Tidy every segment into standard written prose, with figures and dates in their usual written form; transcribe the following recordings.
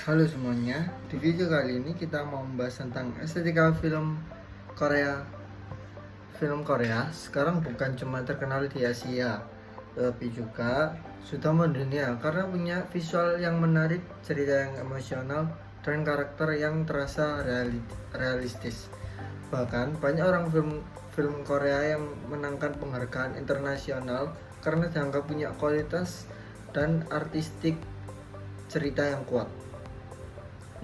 Halo semuanya, di video kali ini kita mau membahas tentang estetika Korea. Film Korea sekarang bukan cuma terkenal di Asia, tapi juga sudah mendunia karena punya visual yang menarik, cerita yang emosional, dan karakter yang terasa realistis. Bahkan banyak orang film Korea yang menangkan penghargaan internasional karena dianggap punya kualitas dan artistik cerita yang kuat.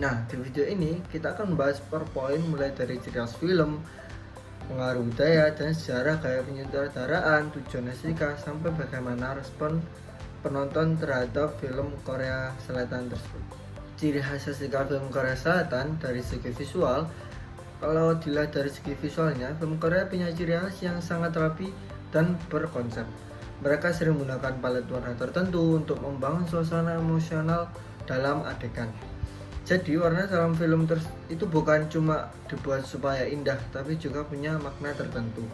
Nah, di video ini kita akan membahas per poin mulai dari ciri khas film, pengaruh budaya, dan sejarah gaya penyutradaraan, tujuan estetika, sampai bagaimana respon penonton terhadap film Korea Selatan tersebut. Ciri khas estetika film Korea Selatan dari segi visual, kalau dilihat dari segi visualnya, film Korea punya ciri khas yang sangat rapi dan berkonsep. Mereka sering menggunakan palet warna tertentu untuk membangun suasana emosional dalam adegan. Jadi warna dalam film itu bukan cuma dibuat supaya indah, tapi juga punya makna tertentu.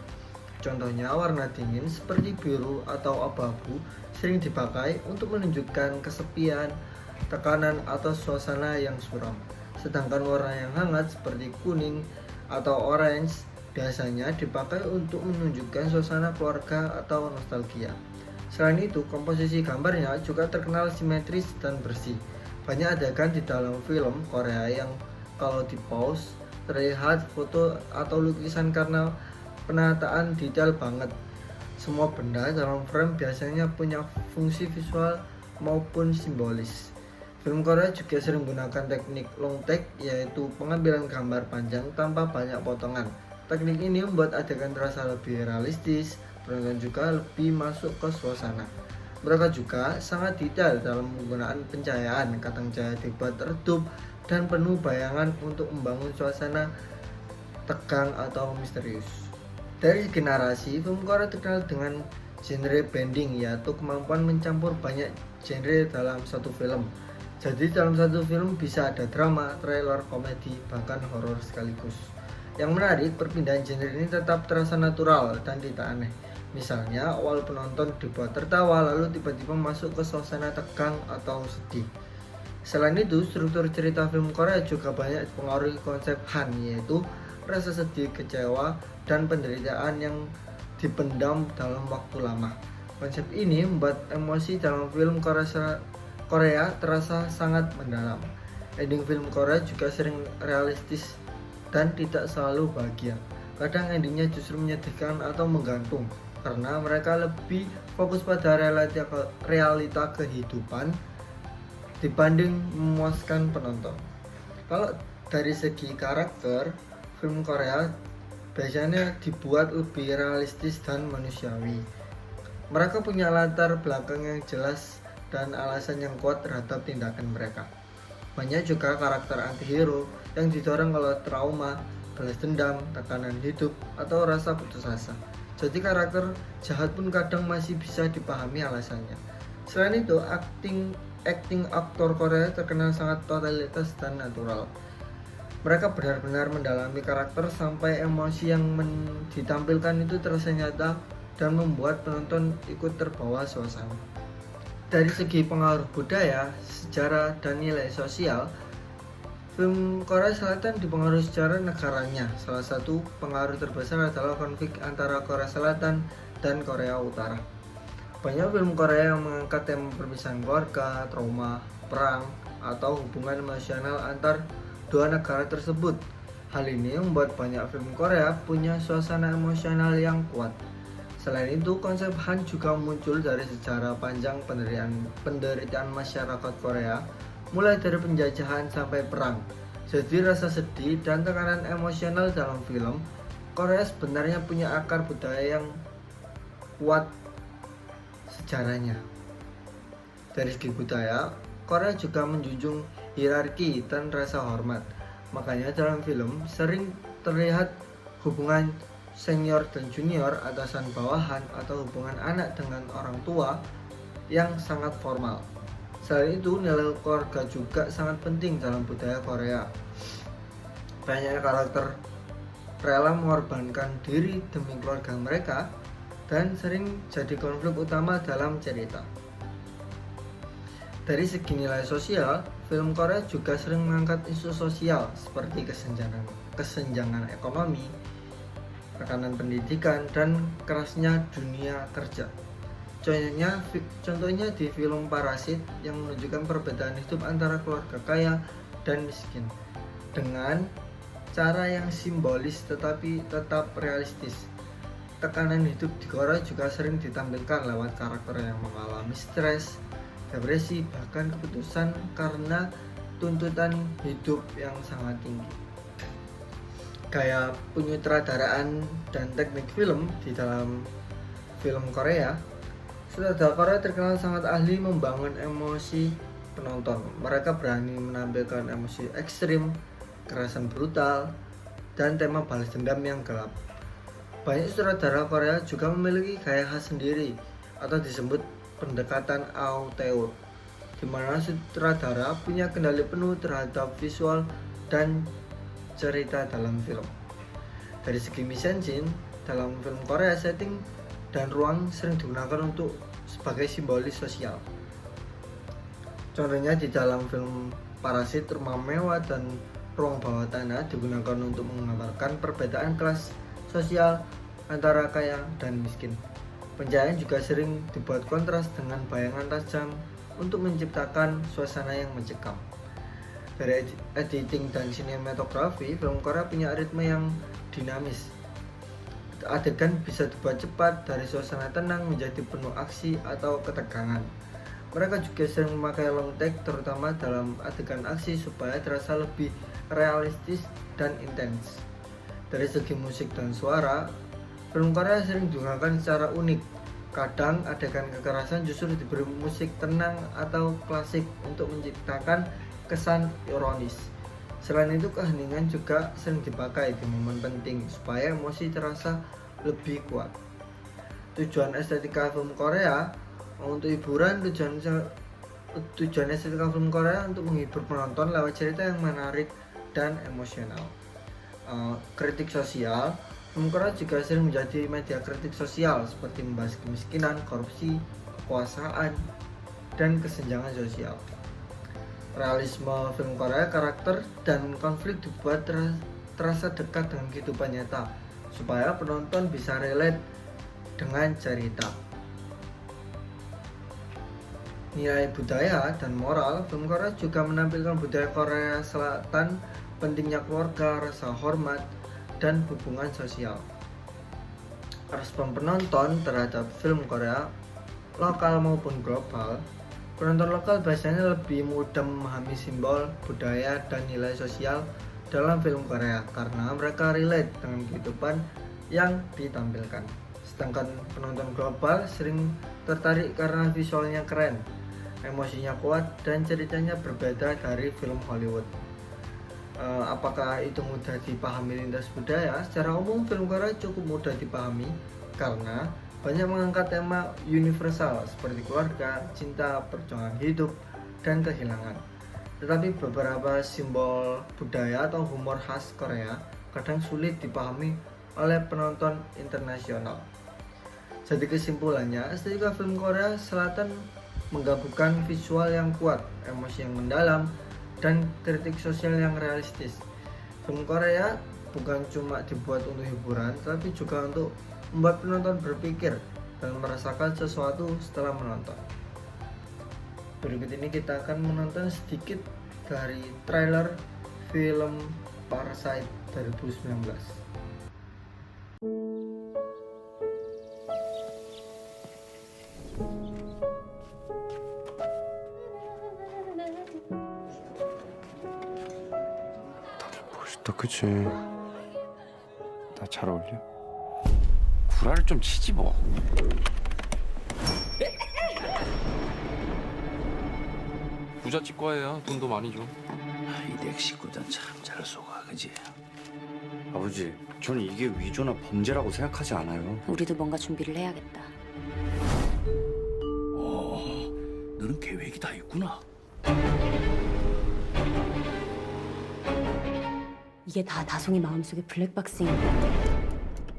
Contohnya warna dingin seperti biru atau abu-abu sering dipakai untuk menunjukkan kesepian, tekanan atau suasana yang suram. Sedangkan warna yang hangat seperti kuning atau orange biasanya dipakai untuk menunjukkan suasana keluarga atau nostalgia. Selain itu, komposisi gambarnya juga terkenal simetris dan bersih. Banyak adegan di dalam film Korea yang kalau di pause terlihat foto atau lukisan karena penataan detail banget. Semua benda dalam frame biasanya punya fungsi visual maupun simbolis. Film Korea juga sering menggunakan teknik long take, yaitu pengambilan gambar panjang tanpa banyak potongan. Teknik ini membuat adegan terasa lebih realistis, penonton juga lebih masuk ke suasana. Mereka juga sangat detail dalam penggunaan pencahayaan, kadang cahaya dibuat redup dan penuh bayangan untuk membangun suasana tegang atau misterius. Dari segi narasi, film Korea terkenal dengan genre blending, yaitu kemampuan mencampur banyak genre dalam satu film. Jadi dalam satu film bisa ada drama, thriller, komedi, bahkan horor sekaligus. Yang menarik, perpindahan genre ini tetap terasa natural dan tidak aneh. Misalnya, awal penonton dibuat tertawa lalu tiba-tiba masuk ke suasana tegang atau sedih. Selain itu, struktur cerita film Korea juga banyak dipengaruhi konsep Han, yaitu rasa sedih, kecewa, dan penderitaan yang dipendam dalam waktu lama. Konsep ini membuat emosi dalam film Korea terasa sangat mendalam. Ending film Korea juga sering realistis dan tidak selalu bahagia. Kadang endingnya justru menyedihkan atau menggantung, karena mereka lebih fokus pada realita kehidupan dibanding memuaskan penonton. Kalau dari segi karakter, film Korea biasanya dibuat lebih realistis dan manusiawi. Mereka punya latar belakang yang jelas dan alasan yang kuat terhadap tindakan mereka. Banyak juga karakter antihero yang didorong oleh trauma, balas dendam, tekanan hidup, atau rasa putus asa. Jadi karakter jahat pun kadang masih bisa dipahami alasannya. Selain itu, acting aktor Korea terkenal sangat totalitas dan natural. Mereka benar-benar mendalami karakter sampai emosi yang ditampilkan itu terasa nyata dan membuat penonton ikut terbawa suasana. Dari segi pengaruh budaya, sejarah, dan nilai sosial, film Korea Selatan dipengaruhi secara negaranya. Salah satu pengaruh terbesar adalah konflik antara Korea Selatan dan Korea Utara. Banyak film Korea yang mengangkat tema perpisahan keluarga, trauma, perang, atau hubungan emosional antar dua negara tersebut. Hal ini membuat banyak film Korea punya suasana emosional yang kuat. Selain itu, konsep Han juga muncul dari sejarah panjang penderitaan masyarakat Korea, mulai dari penjajahan sampai perang. Jadi rasa sedih dan tekanan emosional dalam film Korea sebenarnya punya akar budaya yang kuat sejarahnya. Dari segi budaya, Korea juga menjunjung hierarki dan rasa hormat. Makanya dalam film sering terlihat hubungan senior dan junior, atasan bawahan, atau hubungan anak dengan orang tua yang sangat formal. Selain itu, nilai keluarga juga sangat penting dalam budaya Korea. Banyak karakter rela mengorbankan diri demi keluarga mereka dan sering jadi konflik utama dalam cerita. Dari segi nilai sosial, film Korea juga sering mengangkat isu sosial seperti kesenjangan ekonomi, tekanan pendidikan, dan kerasnya dunia kerja. Contohnya di film Parasit yang menunjukkan perbedaan hidup antara keluarga kaya dan miskin dengan cara yang simbolis tetapi tetap realistis. Tekanan hidup di Korea juga sering ditampilkan lewat karakter yang mengalami stres, depresi, bahkan keputusan karena tuntutan hidup yang sangat tinggi. Gaya penyutradaraan dan teknik film di dalam film Korea, sutradara Korea terkenal sangat ahli membangun emosi penonton. Mereka berani menampilkan emosi ekstrim, kekerasan brutal, dan tema balas dendam yang gelap. Banyak sutradara Korea juga memiliki gaya khas sendiri atau disebut pendekatan auteur, di mana sutradara punya kendali penuh terhadap visual dan cerita dalam film. Dari segi mise-en-scene, dalam film Korea setting dan ruang sering digunakan untuk sebagai simbolis sosial. Contohnya di dalam film Parasit, rumah mewah dan ruang bawah tanah digunakan untuk menggambarkan perbedaan kelas sosial antara kaya dan miskin. Pencahayaan juga sering dibuat kontras dengan bayangan tajam untuk menciptakan suasana yang mencekam. Dari editing dan sinematografi, film Korea punya ritme yang dinamis. Adegan bisa dibuat cepat dari suasana tenang menjadi penuh aksi atau ketegangan. Mereka juga sering memakai long take terutama dalam adegan aksi supaya terasa lebih realistis dan intens. Dari segi musik dan suara, film Korea sering digunakan secara unik. Kadang adegan kekerasan justru diberi musik tenang atau klasik untuk menciptakan kesan ironis. Selain itu, keheningan juga sering dipakai di momen penting supaya emosi terasa lebih kuat. Tujuan estetika film Korea untuk hiburan, tujuan estetika film Korea untuk menghibur penonton lewat cerita yang menarik dan emosional. Kritik sosial, film Korea juga sering menjadi media kritik sosial seperti membahas kemiskinan, korupsi, kekuasaan, dan kesenjangan sosial. Realisme film Korea, karakter dan konflik dibuat terasa dekat dengan kehidupan nyata supaya penonton bisa relate dengan cerita. Nilai budaya dan moral, film Korea juga menampilkan budaya Korea Selatan, pentingnya keluarga, rasa hormat, dan hubungan sosial. Respon penonton terhadap film Korea, lokal maupun global, penonton lokal biasanya lebih mudah memahami simbol, budaya, dan nilai sosial dalam film Korea karena mereka relate dengan kehidupan yang ditampilkan. Sedangkan penonton global sering tertarik karena visualnya keren, emosinya kuat, dan ceritanya berbeda dari film Hollywood. Apakah itu mudah dipahami lintas budaya? Secara umum film Korea cukup mudah dipahami karena banyak mengangkat tema universal seperti keluarga, cinta, perjuangan hidup, dan kehilangan. Tetapi beberapa simbol budaya atau humor khas Korea kadang sulit dipahami oleh penonton internasional. Jadi kesimpulannya, estetika film Korea Selatan menggabungkan visual yang kuat, emosi yang mendalam, dan kritik sosial yang realistis. Film Korea bukan cuma dibuat untuk hiburan, tapi juga untuk membuat penonton berpikir dan merasakan sesuatu setelah menonton. Berikut ini kita akan menonton sedikit dari trailer film Parasite 2019. 멋있다, 그치? 나 잘 어울려? 구라를 좀 치지 뭐. 부잣집과예요. 돈도 많이 줘. 이댁 식구들 참 잘 속아, 그지? 아버지, 저는 이게 위조나 범죄라고 생각하지 않아요. 우리도 뭔가 준비를 해야겠다. 너는 계획이 다 있구나. 이게 다 다송이 마음속의 블랙박스인데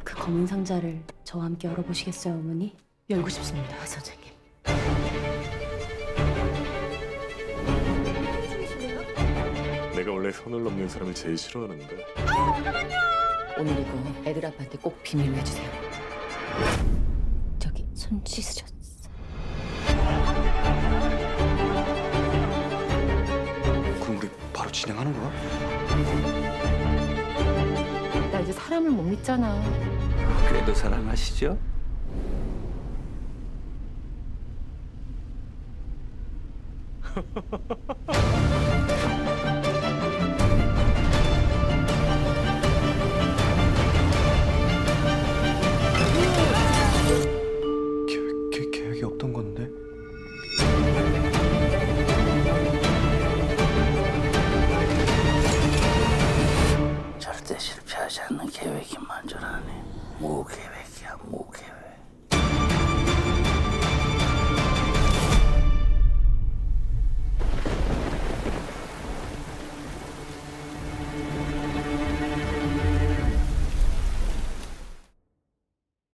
그 검은 상자를 저와 함께 열어보시겠어요, 어머니? 열고 싶습니다, 선생님. 내가 원래 선을 넘는 사람을 제일 싫어하는데. 오늘 이거 애들 아빠한테 꼭 비밀로 해주세요. 저기 손 씻으셨어. 그럼 우리 바로 진행하는 거야? 나 이제 사람을 못 믿잖아. 그래도 사랑하시죠? 계획이 없던 건데. 절대 실패하지 않는 계획이 만전하네. 뭐 계획?